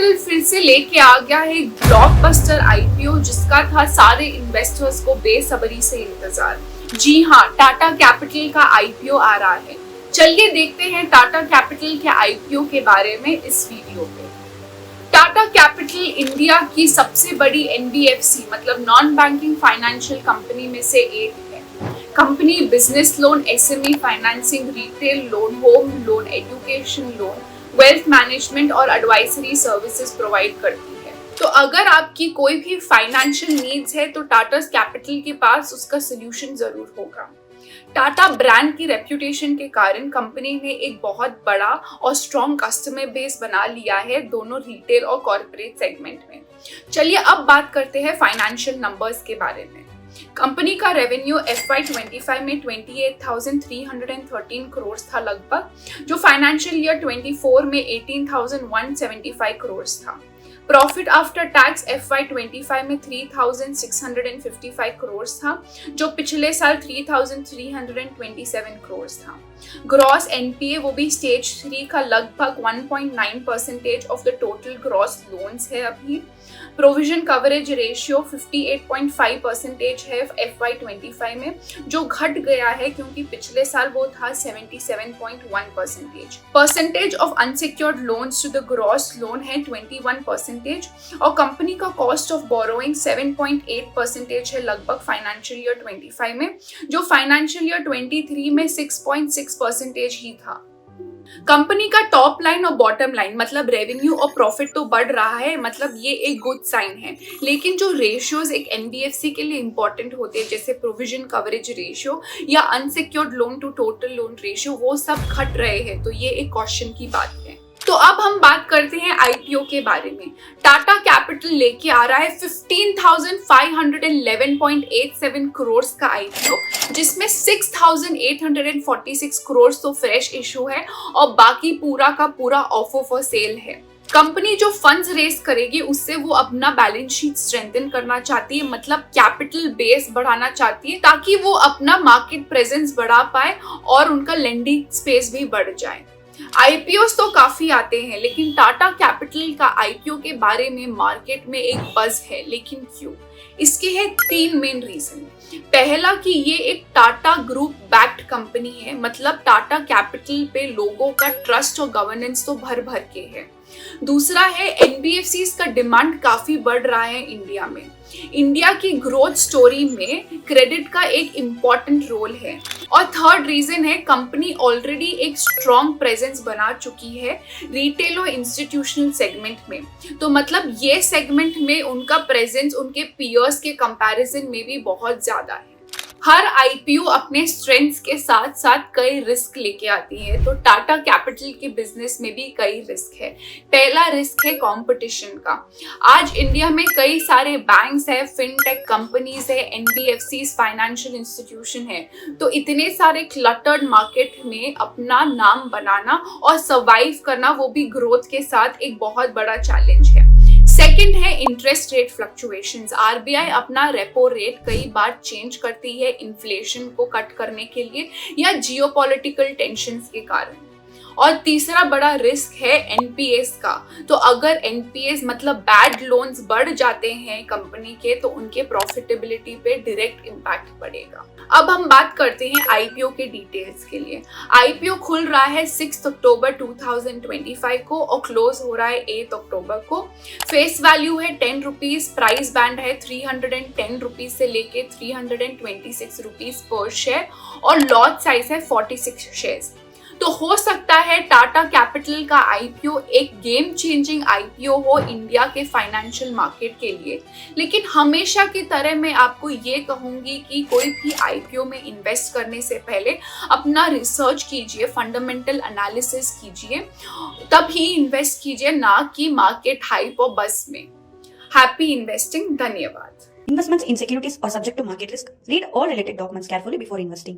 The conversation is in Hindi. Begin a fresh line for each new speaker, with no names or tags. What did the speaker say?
कैपिटल फिर से लेके आ गया है एक ब्लॉकबस्टर आईपीओ जिसका था सारे इन्वेस्टर्स को बेसब्री से इंतजार। जी हाँ, टाटा कैपिटल का आईपीओ आ रहा है। चलिए देखते हैं टाटा कैपिटल के आईपीओ के बारे में इस वीडियो पे। टाटा कैपिटल इंडिया की सबसे बड़ी एनबीएफसी मतलब नॉन बैंकिंग फाइनेंशियल कंपनी में से एक है। Company business loan, SME financing, retail loan, home loan, education loan, wealth management और एडवाइजरी सर्विसेज प्रोवाइड करती है। तो अगर आपकी कोई भी फाइनेंशियल नीड्स है तो टाटा कैपिटल के पास उसका सोल्यूशन जरूर होगा। टाटा ब्रांड की रेप्यूटेशन के कारण कंपनी ने एक बहुत बड़ा और स्ट्रॉन्ग कस्टमर बेस बना लिया है दोनों रिटेल और कॉर्पोरेट सेगमेंट में। चलिए अब बात करते हैं फाइनेंशियल नंबर्स के बारे में। कंपनी का रेवेन्यू FY25 में 28,313 करोड़ था लगभग, जो फाइनेंशियल ईयर 24 में 18,175 करोड़ था। प्रॉफिट आफ्टर टैक्स FY25 में 3,655 करोड़ था, जो पिछले साल 3,327 करोड़ था। ग्रॉस एनपीए वो भी स्टेज 3 का लगभग 1.9% of the total gross loans है अभी। प्रोविजन कवरेज रेशियो 58.5% है FY25 में, जो घट गया है क्योंकि पिछले साल वो था 77.1%। Percentage of unsecured loans to the gross loan है 21% और कंपनी का कॉस्ट ऑफ बोरोइंग 7.8% है लगभग फाइनेंशियल ईयर 25 में, जो फाइनेंशियल ईयर 23 में 6.6% ही था। कंपनी का टॉप लाइन और बॉटम लाइन मतलब रेवेन्यू और प्रॉफिट तो बढ़ रहा है, मतलब ये एक गुड साइन है। लेकिन जो रेशियोज एक एनबीएफसी के लिए इंपॉर्टेंट होते हैं जैसे प्रोविजन कवरेज रेशियो या unsecured loan to total loan ratio, वो सब घट रहे हैं, तो ये एक क्वेश्चन की बात है। तो अब हम बात करते हैं आईपीओ के बारे में। टाटा कैपिटल लेके आ रहा है 15,511.87 करोड़ का आईपीओ, जिसमें 6,846 करोड़ तो फ्रेश इशू है और बाकी पूरा का पूरा ऑफर फॉर सेल है। कंपनी जो फंड्स रेस करेगी उससे वो अपना बैलेंस शीट स्ट्रेंथन करना चाहती है, मतलब कैपिटल बेस बढ़ाना चाहती है ताकि वो अपना मार्केट प्रेजेंस बढ़ा पाए और उनका लेंडिंग स्पेस भी बढ़ जाए। आईपीओस तो काफी आते हैं, लेकिन टाटा कैपिटल का आईपीओ के बारे में मार्केट में एक बज है। लेकिन क्यों? इसके हैं 3 मेन रीजन। पहला कि ये एक टाटा ग्रुप बैक्ड कंपनी है, मतलब टाटा कैपिटल पे लोगों का ट्रस्ट और गवर्नेंस तो भर भर के है। दूसरा है एनबीएफसीज का डिमांड काफी बढ़ रहा है इंडिया में। इंडिया की ग्रोथ स्टोरी में क्रेडिट का एक इम्पॉर्टेंट रोल है। और थर्ड रीजन है कंपनी ऑलरेडी एक स्ट्रॉन्ग प्रेजेंस बना चुकी है रिटेल और इंस्टीट्यूशनल सेगमेंट में, तो मतलब ये सेगमेंट में उनका प्रेजेंस उनके पीयर्स के कंपैरिजन में भी बहुत ज्यादा है। हर आईपीओ अपने स्ट्रेंथ्स के साथ साथ कई रिस्क लेके आती है, तो टाटा कैपिटल के बिजनेस में भी कई रिस्क है। पहला रिस्क है कंपटीशन का। आज इंडिया में कई सारे बैंक्स है, फिनटेक कंपनीज है, एनबीएफसीज, फाइनेंशियल इंस्टीट्यूशन है, तो इतने सारे क्लटर्ड मार्केट में अपना नाम बनाना और सर्वाइव करना, वो भी ग्रोथ के साथ, एक बहुत बड़ा चैलेंज है। सेकेंड है इंटरेस्ट रेट फ्लक्चुएशंस। आरबीआई अपना रेपो रेट कई बार चेंज करती है इन्फ्लेशन को कट करने के लिए या जियोपॉलिटिकल टेंशंस के कारण। और तीसरा बड़ा रिस्क है एनपीएस का। तो अगर एनपीएस मतलब बैड लोन्स बढ़ जाते हैं कंपनी के, तो उनके प्रॉफिटेबिलिटी पे डायरेक्ट इम्पैक्ट पड़ेगा। अब हम बात करते हैं आईपीओ के डिटेल्स के लिए। आईपीओ खुल रहा है 6 अक्टूबर 2025 को और क्लोज हो रहा है 8 अक्टूबर को। फेस वैल्यू है 10 रुपीज, प्राइस बैंड है 310 रुपीज से लेके 326 रुपीज पर शेयर और लॉट साइज है 46 शेयर्स। तो हो सकता है टाटा कैपिटल का आईपीओ एक गेम चेंजिंग आईपीओ हो इंडिया के फाइनेंशियल मार्केट के लिए। लेकिन हमेशा की तरह मैं आपको ये कहूंगी कि कोई भी आईपीओ में इन्वेस्ट करने से पहले अपना रिसर्च कीजिए, फंडामेंटल एनालिसिस कीजिए, तब ही इन्वेस्ट कीजिए, ना कि मार्केट हाइप और बस में। Happy investing. धन्यवाद।
Investments in securities are subject to market risk. Read all related documents carefully before investing.